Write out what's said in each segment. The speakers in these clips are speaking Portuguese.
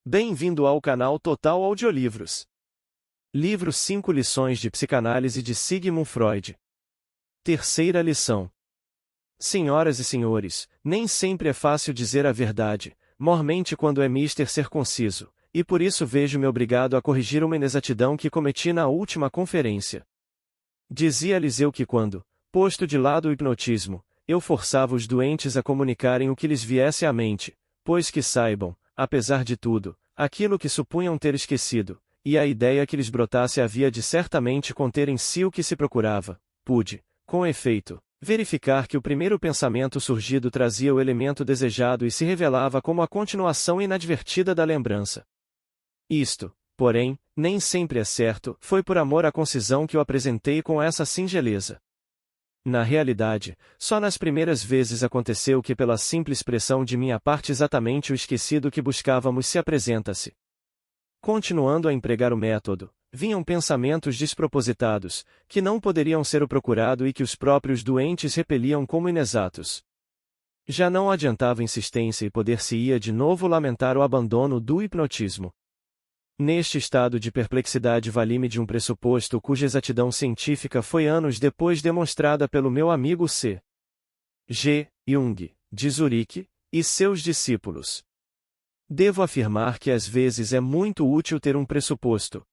Bem-vindo ao canal Total Audiolivros. Livro 5 Lições de Psicanálise de Sigmund Freud. Terceira lição. Senhoras e senhores, nem sempre é fácil dizer a verdade, mormente quando é mister ser conciso, e por isso vejo-me obrigado a corrigir uma inexatidão que cometi na última conferência. Dizia-lhes eu que quando, posto de lado o hipnotismo, eu forçava os doentes a comunicarem o que lhes viesse à mente, pois que saibam, apesar de tudo, aquilo que supunham ter esquecido, e a ideia que lhes brotasse havia de certamente conter em si o que se procurava, pude, com efeito, verificar que o primeiro pensamento surgido trazia o elemento desejado e se revelava como a continuação inadvertida da lembrança. Isto, porém, nem sempre é certo, foi por amor à concisão que o apresentei com essa singeleza. Na realidade, só nas primeiras vezes aconteceu que pela simples pressão de minha parte exatamente o esquecido que buscávamos se apresenta-se. Continuando a empregar o método, vinham pensamentos despropositados, que não poderiam ser o procurado e que os próprios doentes repeliam como inexatos. Já não adiantava insistência e poder-se-ia de novo lamentar o abandono do hipnotismo. Neste estado de perplexidade vali-me de um pressuposto cuja exatidão científica foi anos depois demonstrada pelo meu amigo C. G. Jung, de Zurique, e seus discípulos. Devo afirmar que às vezes é muito útil ter um pressuposto.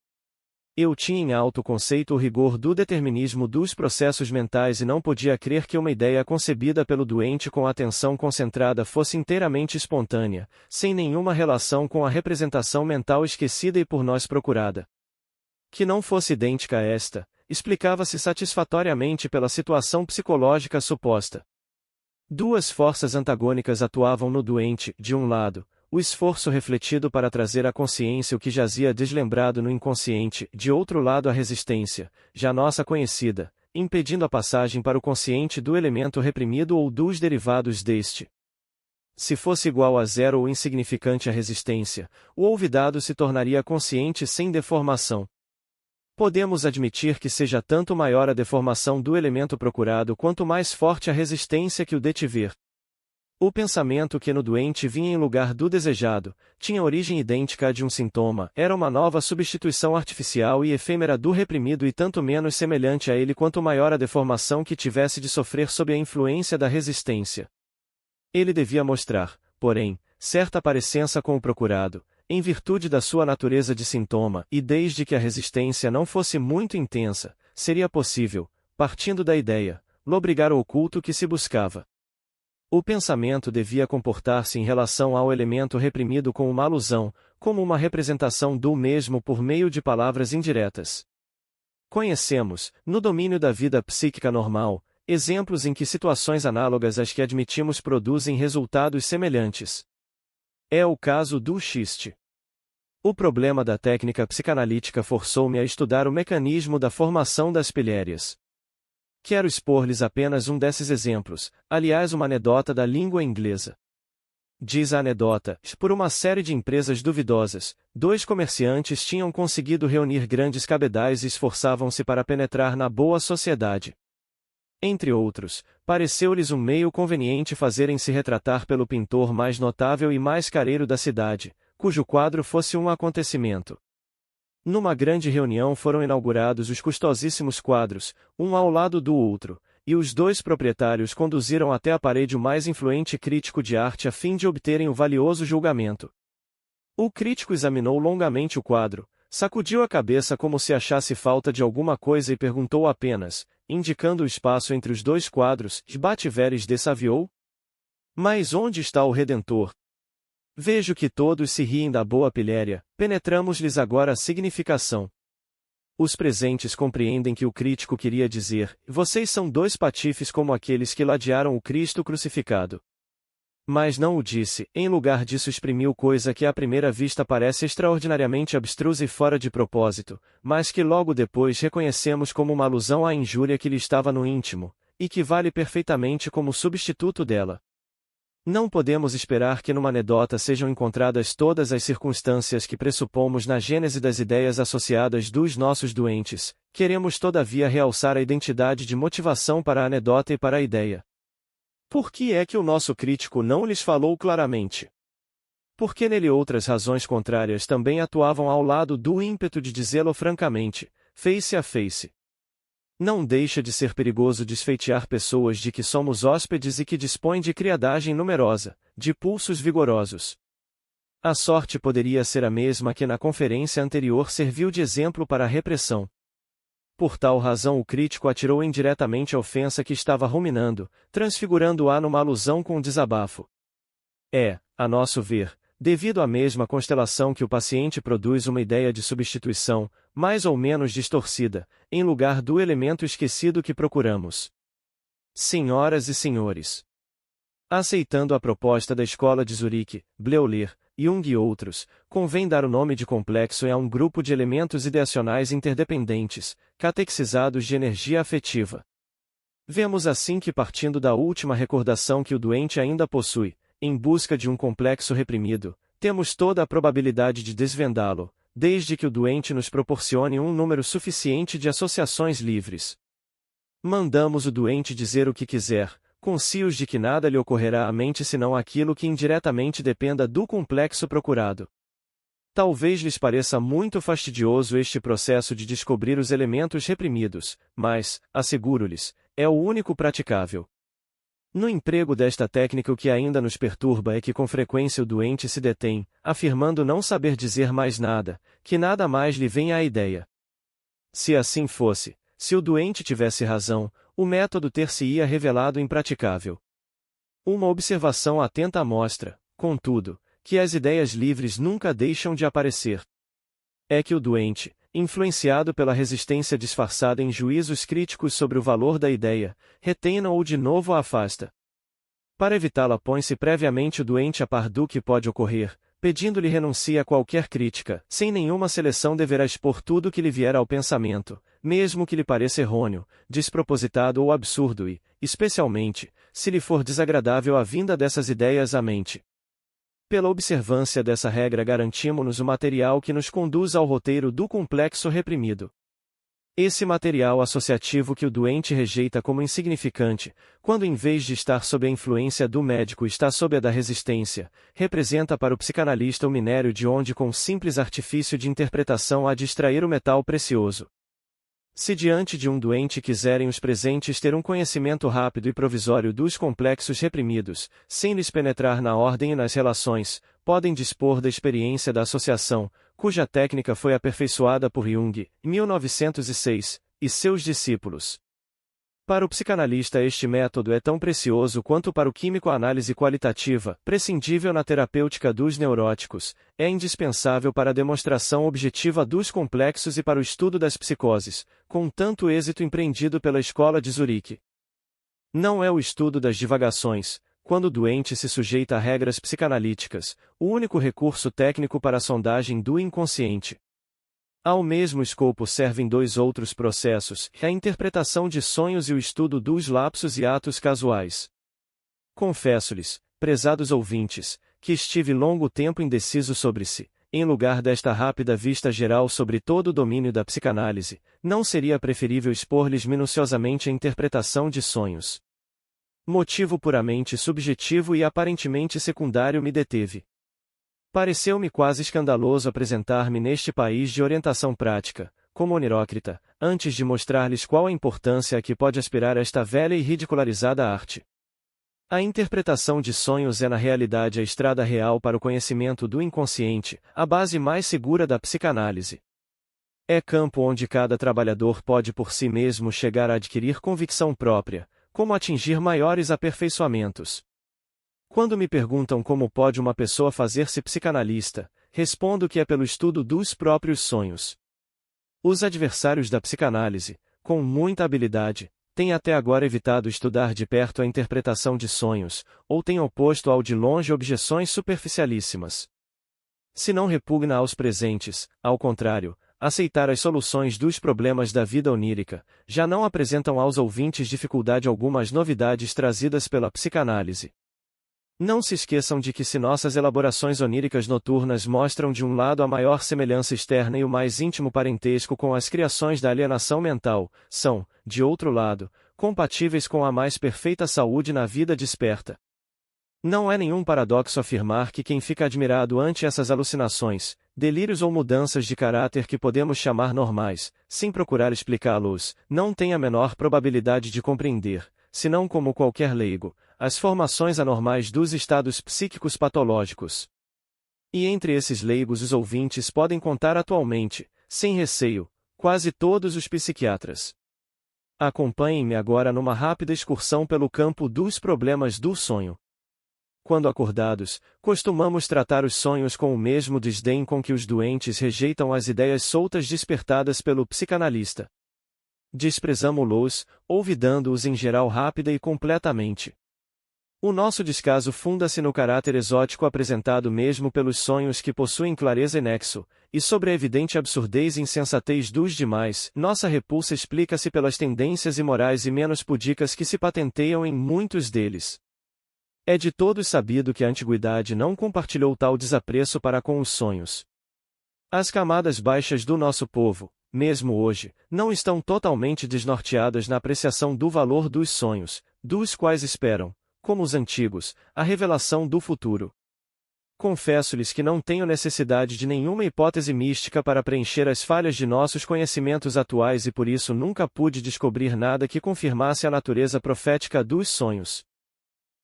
Eu tinha em alto conceito o rigor do determinismo dos processos mentais e não podia crer que uma ideia concebida pelo doente com atenção concentrada fosse inteiramente espontânea, sem nenhuma relação com a representação mental esquecida e por nós procurada. Que não fosse idêntica a esta, explicava-se satisfatoriamente pela situação psicológica suposta. Duas forças antagônicas atuavam no doente, de um lado, o esforço refletido para trazer à consciência o que jazia deslembrado no inconsciente, de outro lado a resistência, já nossa conhecida, impedindo a passagem para o consciente do elemento reprimido ou dos derivados deste. Se fosse igual a zero ou insignificante a resistência, o olvidado se tornaria consciente sem deformação. Podemos admitir que seja tanto maior a deformação do elemento procurado quanto mais forte a resistência que o detiver. O pensamento que no doente vinha em lugar do desejado, tinha origem idêntica à de um sintoma, era uma nova substituição artificial e efêmera do reprimido e tanto menos semelhante a ele quanto maior a deformação que tivesse de sofrer sob a influência da resistência. Ele devia mostrar, porém, certa parecença com o procurado, em virtude da sua natureza de sintoma, e desde que a resistência não fosse muito intensa, seria possível, partindo da ideia, lobrigar o oculto que se buscava. O pensamento devia comportar-se em relação ao elemento reprimido com uma alusão, como uma representação do mesmo por meio de palavras indiretas. Conhecemos, no domínio da vida psíquica normal, exemplos em que situações análogas às que admitimos produzem resultados semelhantes. É o caso do xiste. O problema da técnica psicanalítica forçou-me a estudar o mecanismo da formação das pilhérias. Quero expor-lhes apenas um desses exemplos, aliás uma anedota da língua inglesa. Diz a anedota, por uma série de empresas duvidosas, dois comerciantes tinham conseguido reunir grandes cabedais e esforçavam-se para penetrar na boa sociedade. Entre outros, pareceu-lhes um meio conveniente fazerem-se retratar pelo pintor mais notável e mais careiro da cidade, cujo quadro fosse um acontecimento. Numa grande reunião foram inaugurados os custosíssimos quadros, um ao lado do outro, e os dois proprietários conduziram até a parede o mais influente crítico de arte a fim de obterem o valioso julgamento. O crítico examinou longamente o quadro, sacudiu a cabeça como se achasse falta de alguma coisa e perguntou apenas, indicando o espaço entre os dois quadros, Bativeres desaviou? Mas onde está o Redentor? Vejo que todos se riem da boa pilhéria, penetramos-lhes agora a significação. Os presentes compreendem que o crítico queria dizer, vocês são dois patifes como aqueles que ladearam o Cristo crucificado. Mas não o disse, em lugar disso exprimiu coisa que à primeira vista parece extraordinariamente abstrusa e fora de propósito, mas que logo depois reconhecemos como uma alusão à injúria que lhe estava no íntimo, e que vale perfeitamente como substituto dela. Não podemos esperar que numa anedota sejam encontradas todas as circunstâncias que pressupomos na gênese das ideias associadas dos nossos doentes, queremos todavia realçar a identidade de motivação para a anedota e para a ideia. Por que é que o nosso crítico não lhes falou claramente? Porque nele outras razões contrárias também atuavam ao lado do ímpeto de dizê-lo francamente, face a face. Não deixa de ser perigoso desfeitear pessoas de que somos hóspedes e que dispõem de criadagem numerosa, de pulsos vigorosos. A sorte poderia ser a mesma que na conferência anterior serviu de exemplo para a repressão. Por tal razão o crítico atirou indiretamente a ofensa que estava ruminando, transfigurando-a numa alusão com desabafo. É, a nosso ver, devido à mesma constelação que o paciente produz uma ideia de substituição, mais ou menos distorcida, em lugar do elemento esquecido que procuramos. Senhoras e senhores, aceitando a proposta da escola de Zurique, Bleuler, Jung e outros, convém dar o nome de complexo a um grupo de elementos ideacionais interdependentes, catequizados de energia afetiva. Vemos assim que partindo da última recordação que o doente ainda possui, em busca de um complexo reprimido, temos toda a probabilidade de desvendá-lo, desde que o doente nos proporcione um número suficiente de associações livres. Mandamos o doente dizer o que quiser, conscios de que nada lhe ocorrerá à mente senão aquilo que indiretamente dependa do complexo procurado. Talvez lhes pareça muito fastidioso este processo de descobrir os elementos reprimidos, mas, asseguro-lhes, é o único praticável. No emprego desta técnica o que ainda nos perturba é que com frequência o doente se detém, afirmando não saber dizer mais nada, que nada mais lhe venha à ideia. Se assim fosse, se o doente tivesse razão, o método ter-se-ia revelado impraticável. Uma observação atenta mostra, contudo, que as ideias livres nunca deixam de aparecer. É que o doente, influenciado pela resistência disfarçada em juízos críticos sobre o valor da ideia, retém-na ou de novo a afasta. Para evitá-la põe-se previamente o doente a par do que pode ocorrer, pedindo-lhe renuncie a qualquer crítica, sem nenhuma seleção deverá expor tudo o que lhe vier ao pensamento, mesmo que lhe pareça errôneo, despropositado ou absurdo e, especialmente, se lhe for desagradável a vinda dessas ideias à mente. Pela observância dessa regra garantimos-nos o material que nos conduz ao roteiro do complexo reprimido. Esse material associativo que o doente rejeita como insignificante, quando em vez de estar sob a influência do médico está sob a da resistência, representa para o psicanalista o minério de onde com simples artifício de interpretação há de extrair o metal precioso. Se diante de um doente quiserem os presentes ter um conhecimento rápido e provisório dos complexos reprimidos, sem lhes penetrar na ordem e nas relações, podem dispor da experiência da associação, cuja técnica foi aperfeiçoada por Jung, em 1906, e seus discípulos. Para o psicanalista este método é tão precioso quanto para o químico a análise qualitativa, prescindível na terapêutica dos neuróticos, é indispensável para a demonstração objetiva dos complexos e para o estudo das psicoses, com tanto êxito empreendido pela Escola de Zurique. Não é o estudo das divagações, quando o doente se sujeita a regras psicanalíticas, o único recurso técnico para a sondagem do inconsciente. Ao mesmo escopo servem dois outros processos, a interpretação de sonhos e o estudo dos lapsos e atos casuais. Confesso-lhes, prezados ouvintes, que estive longo tempo indeciso sobre se, em lugar desta rápida vista geral sobre todo o domínio da psicanálise, não seria preferível expor-lhes minuciosamente a interpretação de sonhos. Motivo puramente subjetivo e aparentemente secundário me deteve. Pareceu-me quase escandaloso apresentar-me neste país de orientação prática, como onerócrita, antes de mostrar-lhes qual a importância a que pode aspirar esta velha e ridicularizada arte. A interpretação de sonhos é na realidade a estrada real para o conhecimento do inconsciente, a base mais segura da psicanálise. É campo onde cada trabalhador pode por si mesmo chegar a adquirir convicção própria, como atingir maiores aperfeiçoamentos. Quando me perguntam como pode uma pessoa fazer-se psicanalista, respondo que é pelo estudo dos próprios sonhos. Os adversários da psicanálise, com muita habilidade, têm até agora evitado estudar de perto a interpretação de sonhos, ou têm oposto ao de longe objeções superficialíssimas. Se não repugna aos presentes, ao contrário, aceitar as soluções dos problemas da vida onírica, já não apresentam aos ouvintes dificuldade alguma as novidades trazidas pela psicanálise. Não se esqueçam de que se nossas elaborações oníricas noturnas mostram de um lado a maior semelhança externa e o mais íntimo parentesco com as criações da alienação mental, são, de outro lado, compatíveis com a mais perfeita saúde na vida desperta. Não é nenhum paradoxo afirmar que quem fica admirado ante essas alucinações, delírios ou mudanças de caráter que podemos chamar normais, sem procurar explicá-los, não tem a menor probabilidade de compreender, senão como qualquer leigo, as formações anormais dos estados psíquicos patológicos. E entre esses leigos os ouvintes podem contar atualmente, sem receio, quase todos os psiquiatras. Acompanhem-me agora numa rápida excursão pelo campo dos problemas do sonho. Quando acordados, costumamos tratar os sonhos com o mesmo desdém com que os doentes rejeitam as ideias soltas despertadas pelo psicanalista. Desprezamo-los, olvidando-os em geral rápida e completamente. O nosso descaso funda-se no caráter exótico apresentado mesmo pelos sonhos que possuem clareza e nexo, e sobre a evidente absurdez e insensatez dos demais, nossa repulsa explica-se pelas tendências imorais e menos pudicas que se patenteiam em muitos deles. É de todos sabido que a antiguidade não compartilhou tal desapreço para com os sonhos. As camadas baixas do nosso povo, mesmo hoje, não estão totalmente desnorteadas na apreciação do valor dos sonhos, dos quais esperam, como os antigos, a revelação do futuro. Confesso-lhes que não tenho necessidade de nenhuma hipótese mística para preencher as falhas de nossos conhecimentos atuais e por isso nunca pude descobrir nada que confirmasse a natureza profética dos sonhos.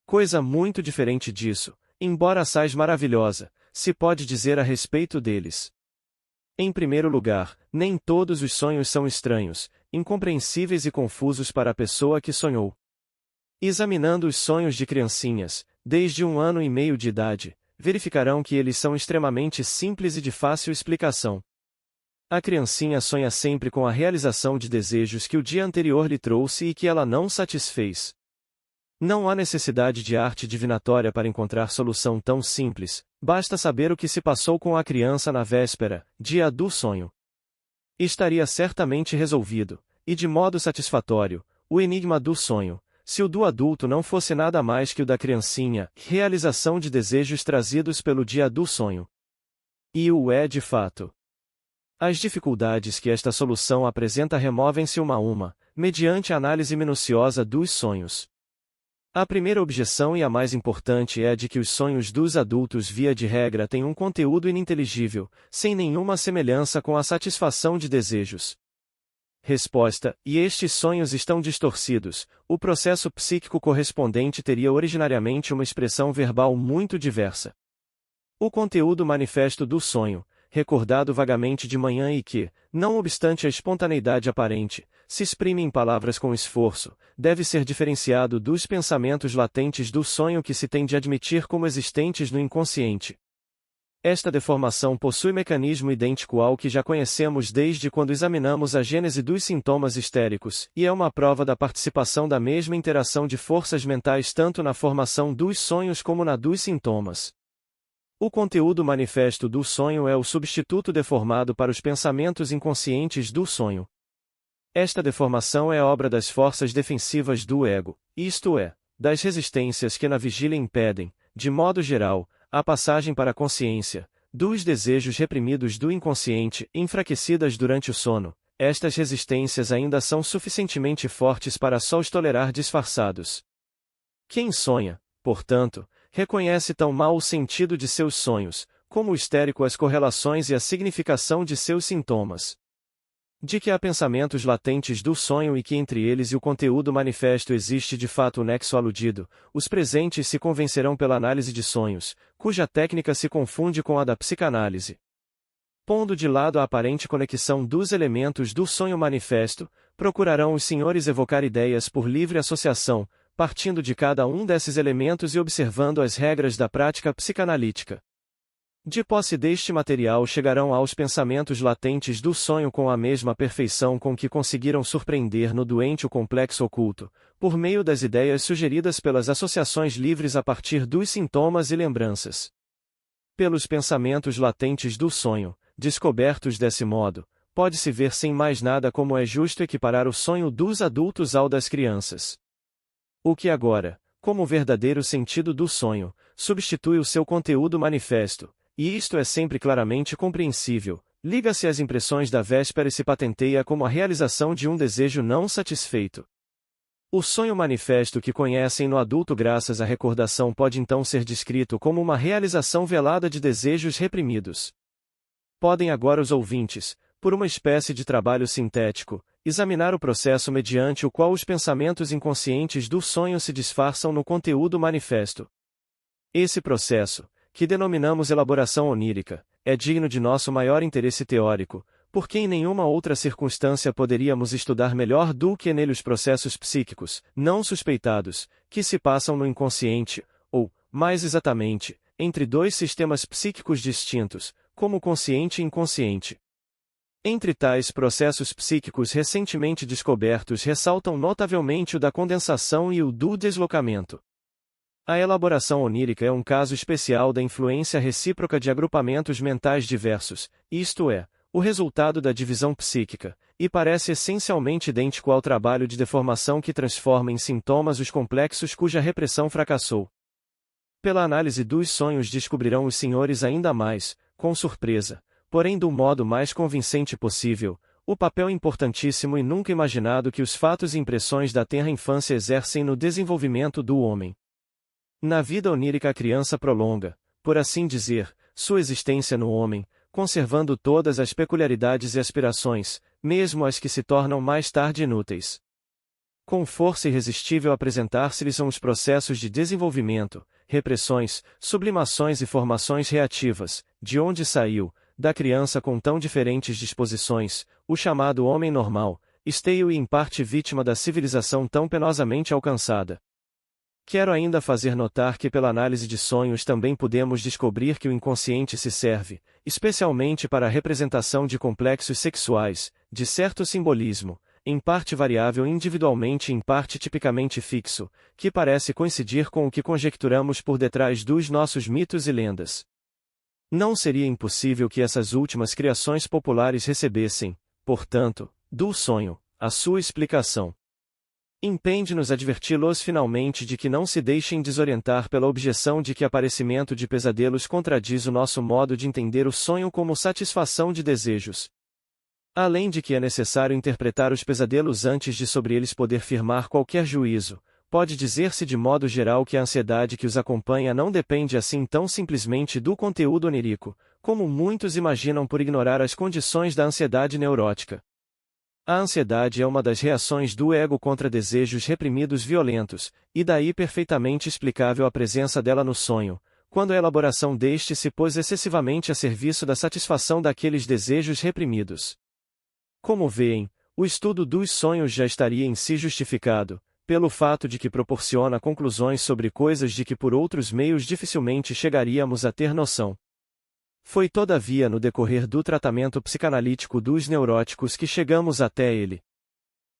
Coisa muito diferente disso, embora assaz maravilhosa, se pode dizer a respeito deles. Em primeiro lugar, nem todos os sonhos são estranhos, incompreensíveis e confusos para a pessoa que sonhou. Examinando os sonhos de criancinhas, desde 1 ano e meio de idade, verificarão que eles são extremamente simples e de fácil explicação. A criancinha sonha sempre com a realização de desejos que o dia anterior lhe trouxe e que ela não satisfez. Não há necessidade de arte divinatória para encontrar solução tão simples, basta saber o que se passou com a criança na véspera, dia do sonho. Estaria certamente resolvido, e de modo satisfatório, o enigma do sonho, se o do adulto não fosse nada mais que o da criancinha, realização de desejos trazidos pelo dia do sonho. E o é de fato. As dificuldades que esta solução apresenta removem-se uma a uma, mediante a análise minuciosa dos sonhos. A primeira objeção e a mais importante é a de que os sonhos dos adultos via de regra têm um conteúdo ininteligível, sem nenhuma semelhança com a satisfação de desejos. Resposta: e estes sonhos estão distorcidos, o processo psíquico correspondente teria originariamente uma expressão verbal muito diversa. O conteúdo manifesto do sonho, recordado vagamente de manhã e que, não obstante a espontaneidade aparente, se exprime em palavras com esforço, deve ser diferenciado dos pensamentos latentes do sonho que se tem de admitir como existentes no inconsciente. Esta deformação possui mecanismo idêntico ao que já conhecemos desde quando examinamos a gênese dos sintomas histéricos, e é uma prova da participação da mesma interação de forças mentais tanto na formação dos sonhos como na dos sintomas. O conteúdo manifesto do sonho é o substituto deformado para os pensamentos inconscientes do sonho. Esta deformação é obra das forças defensivas do ego, isto é, das resistências que na vigília impedem, de modo geral, a passagem para a consciência, dos desejos reprimidos do inconsciente, enfraquecidas durante o sono. Estas resistências ainda são suficientemente fortes para só os tolerar disfarçados. Quem sonha, portanto, reconhece tão mal o sentido de seus sonhos, como o histérico as correlações e a significação de seus sintomas. De que há pensamentos latentes do sonho e que entre eles e o conteúdo manifesto existe de fato o nexo aludido, os presentes se convencerão pela análise de sonhos, cuja técnica se confunde com a da psicanálise. Pondo de lado a aparente conexão dos elementos do sonho manifesto, procurarão os senhores evocar ideias por livre associação, partindo de cada um desses elementos e observando as regras da prática psicanalítica. De posse deste material chegarão aos pensamentos latentes do sonho com a mesma perfeição com que conseguiram surpreender no doente o complexo oculto, por meio das ideias sugeridas pelas associações livres a partir dos sintomas e lembranças. Pelos pensamentos latentes do sonho, descobertos desse modo, pode-se ver sem mais nada como é justo equiparar o sonho dos adultos ao das crianças. O que agora, como verdadeiro sentido do sonho, substitui o seu conteúdo manifesto, e isto é sempre claramente compreensível, liga-se às impressões da véspera e se patenteia como a realização de um desejo não satisfeito. O sonho manifesto que conhecem no adulto graças à recordação pode então ser descrito como uma realização velada de desejos reprimidos. Podem agora os ouvintes, por uma espécie de trabalho sintético, examinar o processo mediante o qual os pensamentos inconscientes do sonho se disfarçam no conteúdo manifesto. Esse processo, que denominamos elaboração onírica, é digno de nosso maior interesse teórico, porque em nenhuma outra circunstância poderíamos estudar melhor do que nele os processos psíquicos, não suspeitados, que se passam no inconsciente, ou, mais exatamente, entre dois sistemas psíquicos distintos, como o consciente e inconsciente. Entre tais processos psíquicos recentemente descobertos ressaltam notavelmente o da condensação e o do deslocamento. A elaboração onírica é um caso especial da influência recíproca de agrupamentos mentais diversos, isto é, o resultado da divisão psíquica, e parece essencialmente idêntico ao trabalho de deformação que transforma em sintomas os complexos cuja repressão fracassou. Pela análise dos sonhos descobrirão os senhores ainda mais, com surpresa, porém do modo mais convincente possível, o papel importantíssimo e nunca imaginado que os fatos e impressões da tenra infância exercem no desenvolvimento do homem. Na vida onírica a criança prolonga, por assim dizer, sua existência no homem, conservando todas as peculiaridades e aspirações, mesmo as que se tornam mais tarde inúteis. Com força irresistível apresentar-se-lhes são os processos de desenvolvimento, repressões, sublimações e formações reativas, de onde saiu, da criança com tão diferentes disposições, o chamado homem normal, esteio e em parte vítima da civilização tão penosamente alcançada. Quero ainda fazer notar que pela análise de sonhos também podemos descobrir que o inconsciente se serve, especialmente para a representação de complexos sexuais, de certo simbolismo, em parte variável individualmente e em parte tipicamente fixo, que parece coincidir com o que conjecturamos por detrás dos nossos mitos e lendas. Não seria impossível que essas últimas criações populares recebessem, portanto, do sonho, a sua explicação. Impende-nos adverti-los finalmente de que não se deixem desorientar pela objeção de que aparecimento de pesadelos contradiz o nosso modo de entender o sonho como satisfação de desejos. Além de que é necessário interpretar os pesadelos antes de sobre eles poder firmar qualquer juízo, pode dizer-se de modo geral que a ansiedade que os acompanha não depende assim tão simplesmente do conteúdo onírico, como muitos imaginam por ignorar as condições da ansiedade neurótica. A ansiedade é uma das reações do ego contra desejos reprimidos violentos, e daí perfeitamente explicável a presença dela no sonho, quando a elaboração deste se pôs excessivamente a serviço da satisfação daqueles desejos reprimidos. Como veem, o estudo dos sonhos já estaria em si justificado, pelo fato de que proporciona conclusões sobre coisas de que por outros meios dificilmente chegaríamos a ter noção. Foi todavia no decorrer do tratamento psicanalítico dos neuróticos que chegamos até ele.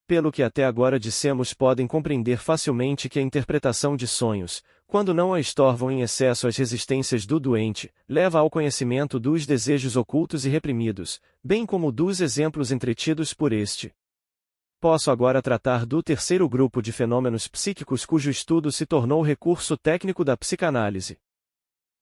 Pelo que até agora dissemos podem compreender facilmente que a interpretação de sonhos, quando não a estorvam em excesso as resistências do doente, leva ao conhecimento dos desejos ocultos e reprimidos, bem como dos exemplos entretidos por este. Posso agora tratar do terceiro grupo de fenômenos psíquicos cujo estudo se tornou recurso técnico da psicanálise.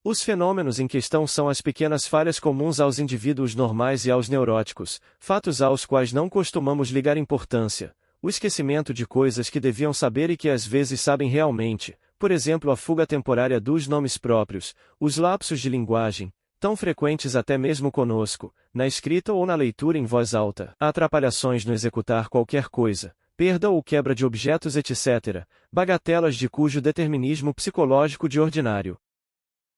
Os fenômenos em questão são as pequenas falhas comuns aos indivíduos normais e aos neuróticos, fatos aos quais não costumamos ligar importância, o esquecimento de coisas que deviam saber e que às vezes sabem realmente, por exemplo a fuga temporária dos nomes próprios, os lapsos de linguagem, tão frequentes até mesmo conosco, na escrita ou na leitura em voz alta, atrapalhações no executar qualquer coisa, perda ou quebra de objetos etc., bagatelas de cujo determinismo psicológico de ordinário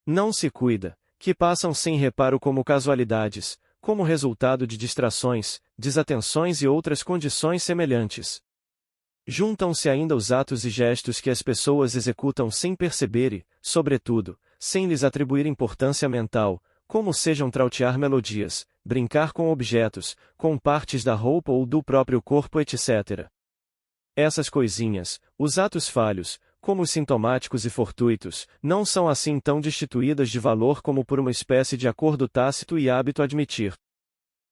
não se cuida, que passam sem reparo como casualidades, como resultado de distrações, desatenções e outras condições semelhantes. Juntam-se ainda os atos e gestos que as pessoas executam sem perceber e, sobretudo, sem lhes atribuir importância mental, como sejam trautear melodias, brincar com objetos, com partes da roupa ou do próprio corpo etc. Essas coisinhas, os atos falhos, como os sintomáticos e fortuitos, não são assim tão destituídas de valor como por uma espécie de acordo tácito e hábito admitir.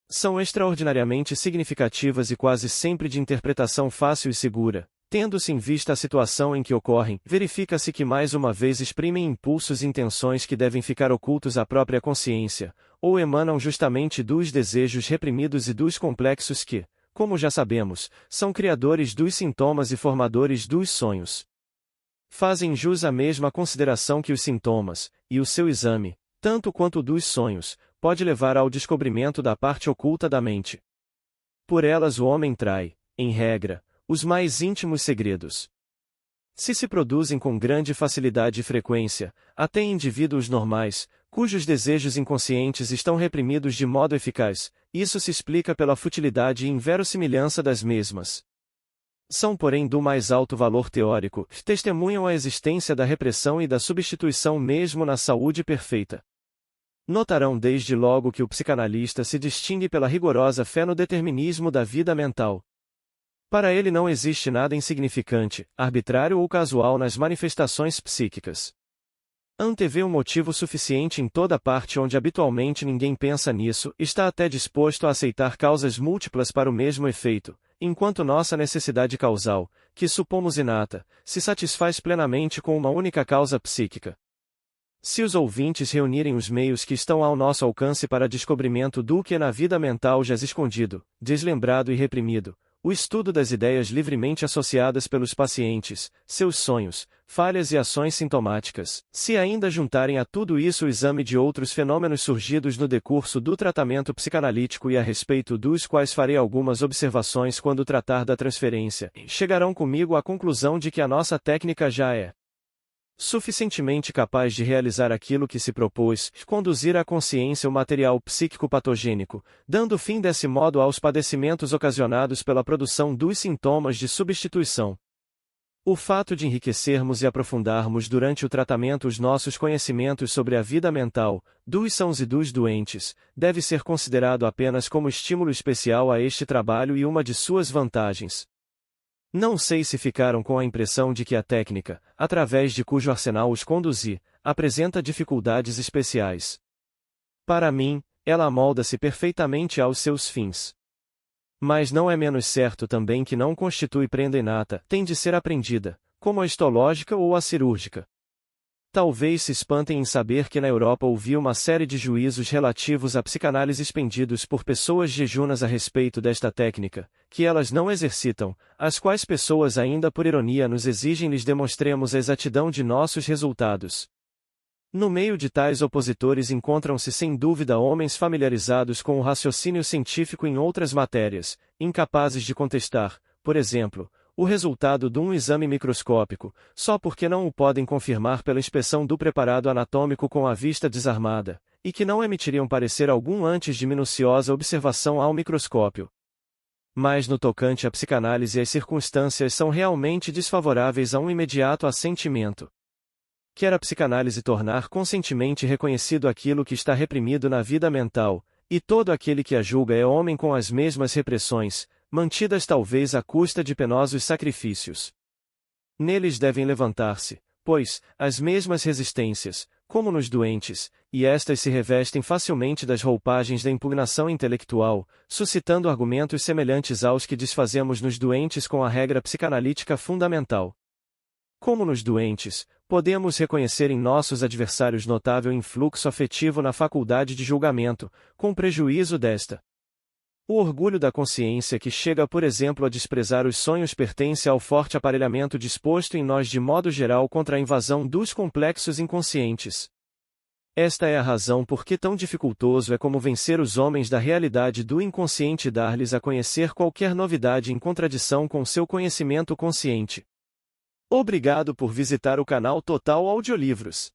São extraordinariamente significativas e quase sempre de interpretação fácil e segura. Tendo-se em vista a situação em que ocorrem, verifica-se que mais uma vez exprimem impulsos e intenções que devem ficar ocultos à própria consciência, ou emanam justamente dos desejos reprimidos e dos complexos que, como já sabemos, são criadores dos sintomas e formadores dos sonhos. Fazem jus à mesma consideração que os sintomas, e o seu exame, tanto quanto o dos sonhos, pode levar ao descobrimento da parte oculta da mente. Por elas o homem trai, em regra, os mais íntimos segredos. Se produzem com grande facilidade e frequência, até em indivíduos normais, cujos desejos inconscientes estão reprimidos de modo eficaz, isso se explica pela futilidade e inverossimilhança das mesmas. São, porém, do mais alto valor teórico, testemunham a existência da repressão e da substituição mesmo na saúde perfeita. Notarão desde logo que o psicanalista se distingue pela rigorosa fé no determinismo da vida mental. Para ele não existe nada insignificante, arbitrário ou casual nas manifestações psíquicas. Antevê um motivo suficiente em toda parte onde habitualmente ninguém pensa nisso, está até disposto a aceitar causas múltiplas para o mesmo efeito, enquanto nossa necessidade causal, que supomos inata, se satisfaz plenamente com uma única causa psíquica. Se os ouvintes reunirem os meios que estão ao nosso alcance para descobrimento do que na vida mental jaz escondido, deslembrado e reprimido, o estudo das ideias livremente associadas pelos pacientes, seus sonhos, falhas e ações sintomáticas, se ainda juntarem a tudo isso o exame de outros fenômenos surgidos no decurso do tratamento psicanalítico e a respeito dos quais farei algumas observações quando tratar da transferência, chegarão comigo à conclusão de que a nossa técnica já é suficientemente capaz de realizar aquilo que se propôs, conduzir à consciência o material psíquico patogênico, dando fim desse modo aos padecimentos ocasionados pela produção dos sintomas de substituição. O fato de enriquecermos e aprofundarmos durante o tratamento os nossos conhecimentos sobre a vida mental, dos sãos e dos doentes, deve ser considerado apenas como estímulo especial a este trabalho e uma de suas vantagens. Não sei se ficaram com a impressão de que a técnica, através de cujo arsenal os conduzi, apresenta dificuldades especiais. Para mim, ela amolda-se perfeitamente aos seus fins. Mas não é menos certo também que não constitui prenda inata, tem de ser aprendida, como a histológica ou a cirúrgica. Talvez se espantem em saber que na Europa ouvi uma série de juízos relativos à psicanálise expendidos por pessoas jejunas a respeito desta técnica, que elas não exercitam, as quais pessoas ainda por ironia nos exigem lhes demonstremos a exatidão de nossos resultados. No meio de tais opositores encontram-se sem dúvida homens familiarizados com o raciocínio científico em outras matérias, incapazes de contestar, por exemplo, o resultado de um exame microscópico, só porque não o podem confirmar pela inspeção do preparado anatômico com a vista desarmada, e que não emitiriam parecer algum antes de minuciosa observação ao microscópio. Mas no tocante à psicanálise as circunstâncias são realmente desfavoráveis a um imediato assentimento. Quer a psicanálise tornar conscientemente reconhecido aquilo que está reprimido na vida mental, e todo aquele que a julga é homem com as mesmas repressões, mantidas talvez à custa de penosos sacrifícios. Neles devem levantar-se, pois, as mesmas resistências, como nos doentes, e estas se revestem facilmente das roupagens da impugnação intelectual, suscitando argumentos semelhantes aos que desfazemos nos doentes com a regra psicanalítica fundamental. Como nos doentes, podemos reconhecer em nossos adversários notável influxo afetivo na faculdade de julgamento, com prejuízo desta. O orgulho da consciência que chega, por exemplo, a desprezar os sonhos pertence ao forte aparelhamento disposto em nós de modo geral contra a invasão dos complexos inconscientes. Esta é a razão por que tão dificultoso é como vencer os homens da realidade do inconsciente e dar-lhes a conhecer qualquer novidade em contradição com seu conhecimento consciente. Obrigado por visitar o canal Total Audiolivros.